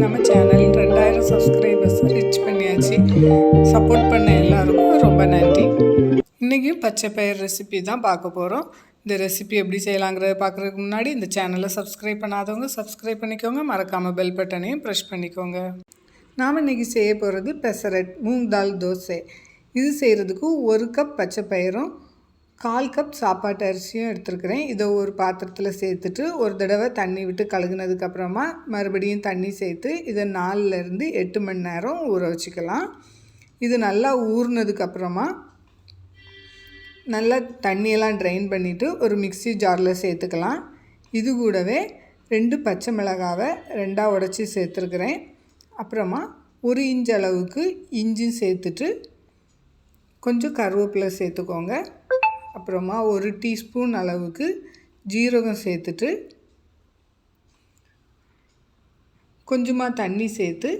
நம்ம channel 2000 subscribers reach பண்ணியாச்சு. Support பண்ண எல்லாருக்கும் ரொம்ப நன்றி. இன்றைக்கி பச்சை பயிர் ரெசிபி தான் பார்க்க போகிறோம். இந்த ரெசிபி எப்படி செய்யலாங்கிறத பார்க்குறதுக்கு முன்னாடி இந்த சேனலை சப்ஸ்கிரைப் பண்ணாதவங்க சப்ஸ்கிரைப் பண்ணிக்கோங்க. மறக்காமல் பெல் பட்டனையும் ப்ரெஸ் பண்ணிக்கோங்க. நாம் இன்றைக்கி செய்ய போகிறது பெசரட் மூங் தால் தோசை. இது செய்கிறதுக்கு 1 கப் பச்சை பயிரும் 1/4 கப் சாப்பாட்டு அரிசியும் எடுத்துருக்கிறேன். இதை ஒரு பாத்திரத்தில் சேர்த்துட்டு ஒரு தடவை தண்ணி விட்டு கழுகுனதுக்கப்புறமா மறுபடியும் தண்ணி சேர்த்து இதை 4லேருந்து 8 மணி நேரம் ஊற வச்சுக்கலாம். இது நல்லா ஊறினதுக்கப்புறமா நல்லா தண்ணியெல்லாம் ட்ரைன் பண்ணிவிட்டு ஒரு மிக்ஸி ஜாரில் சேர்த்துக்கலாம். இது கூடவே 2 பச்சை மிளகாவை 2ஆக உடச்சி சேர்த்துருக்குறேன். அப்புறமா 1 இன்ச் அளவுக்கு இஞ்சி சேர்த்துட்டு கொஞ்சம் கருவேப்பிலை சேர்த்துக்கோங்க. அப்புறமா 1 டீஸ்பூன் அளவுக்கு ஜீரகம் சேர்த்துட்டு கொஞ்சமாக தண்ணி சேர்த்து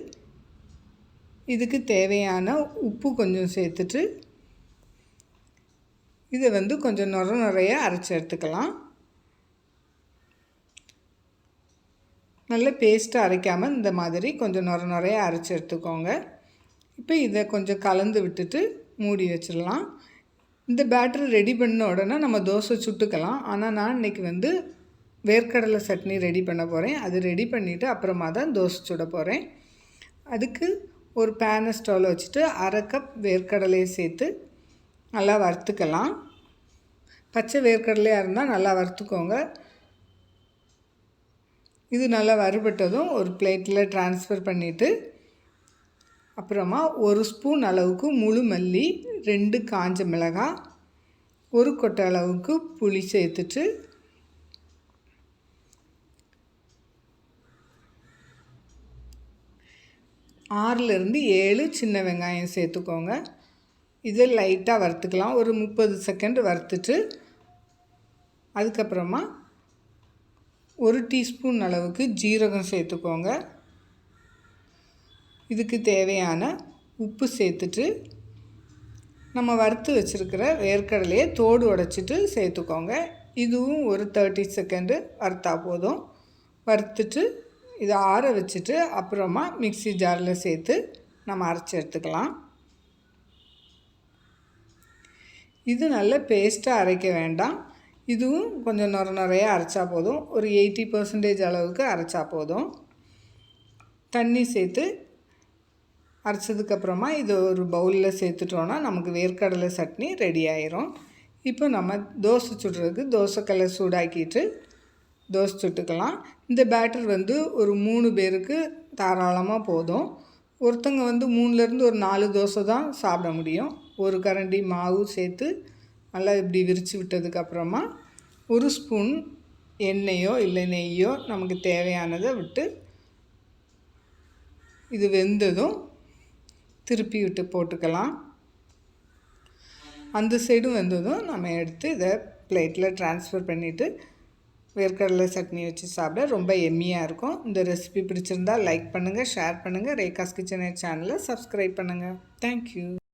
இதுக்கு தேவையான உப்பு கொஞ்சம் சேர்த்துட்டு இதை கொஞ்சம் நுரைய அரைச்சி எடுத்துக்கலாம். நல்ல பேஸ்ட்டாக அரைக்காமல் இந்த மாதிரி கொஞ்சம் நுரைய அரைச்சி எடுத்துக்கோங்க. இப்போ இதை கொஞ்சம் கலந்து விட்டுட்டு மூடி வச்சிடலாம். இந்த பேட்டர் ரெடி பண்ண உடனே நம்ம தோசை சுட்டுக்கலாம். ஆனால் நான் இன்றைக்கி வேர்க்கடலை சட்னி ரெடி பண்ண போகிறேன். அது ரெடி பண்ணிவிட்டு அப்புறமா தான் தோசை சுட போகிறேன். அதுக்கு ஒரு பேனை ஸ்டவ்வில் வச்சுட்டு 1/2 கப் வேர்க்கடலையை சேர்த்து நல்லா வறுத்துக்கலாம். பச்சை வேர்க்கடலையாக இருந்தால் நல்லா வறுத்துக்கோங்க. இது நல்லா வறுபட்டதும் ஒரு பிளேட்டில் ட்ரான்ஸ்ஃபர் பண்ணிவிட்டு அப்புறமா 1 ஸ்பூன் அளவுக்கு முழு மல்லி, 2 காஞ்ச மிளகாய், 1 கொட்டை அளவுக்கு புளி சேர்த்துட்டு ஆறுலேருந்து 7 சின்ன வெங்காயம் சேர்த்துக்கோங்க. இதை லைட்டாக வறுத்துக்கலாம். ஒரு 30 செகண்ட் வறுத்துட்டு அதுக்கப்புறமா 1 டீஸ்பூன் அளவுக்கு ஜீரகம் சேர்த்துக்கோங்க. இதுக்கு தேவையான உப்பு சேர்த்துட்டு நம்ம வறுத்து வச்சுருக்கிற வேர்க்கடலையை தோடு உடைச்சிட்டு சேர்த்துக்கோங்க. இதுவும் ஒரு 30 செகண்டு வறுத்தா போதும். வறுத்துட்டு இதை ஆற வச்சுட்டு அப்புறமா மிக்ஸி ஜாரில் சேர்த்து நம்ம அரைச்சி எடுத்துக்கலாம். இது நல்ல பேஸ்ட்டாக அரைக்க வேண்டாம். இதுவும் கொஞ்சம் நுரைய அரைச்சா போதும். ஒரு 80% அளவுக்கு அரைச்சா போதும். தண்ணி சேர்த்து அரைச்சதுக்கப்புறமா இது ஒரு பவுலில் சேர்த்துட்டோன்னா நமக்கு வேர்க்கடலை சட்னி ரெடி ஆயிரும். இப்போ நம்ம தோசை சுடுறதுக்கு தோசைக்கல்லை சூடாக்கிட்டு தோசை சுட்டுக்கலாம். இந்த பேட்டர் ஒரு 3 பேருக்கு தாராளமாக போதும். ஒருத்தங்க 3லேருந்து ஒரு 4 தோசை தான் சாப்பிட முடியும். ஒரு கரண்டி மாவு சேர்த்து நல்லா இப்படி விரித்து விட்டதுக்கப்புறமா 1 ஸ்பூன் எண்ணெயோ இல்லை நெய்யோ நமக்கு தேவையானதை விட்டு இது வெந்ததும் திருப்பி விட்டு போட்டுக்கலாம். அந்த சைடும் வெந்ததும் நம்ம எடுத்து இதை பிளேட்டில் ட்ரான்ஸ்ஃபர் பண்ணிவிட்டு வேர்க்கடலை சட்னி வச்சு சாப்பிட ரொம்ப எம்மியாக இருக்கும். இந்த ரெசிபி பிடிச்சிருந்தால் லைக் பண்ணுங்கள், ஷேர் பண்ணுங்கள். ரேகாஸ் கிச்சன் சேனலை சப்ஸ்கிரைப் பண்ணுங்கள். தேங்க்யூ.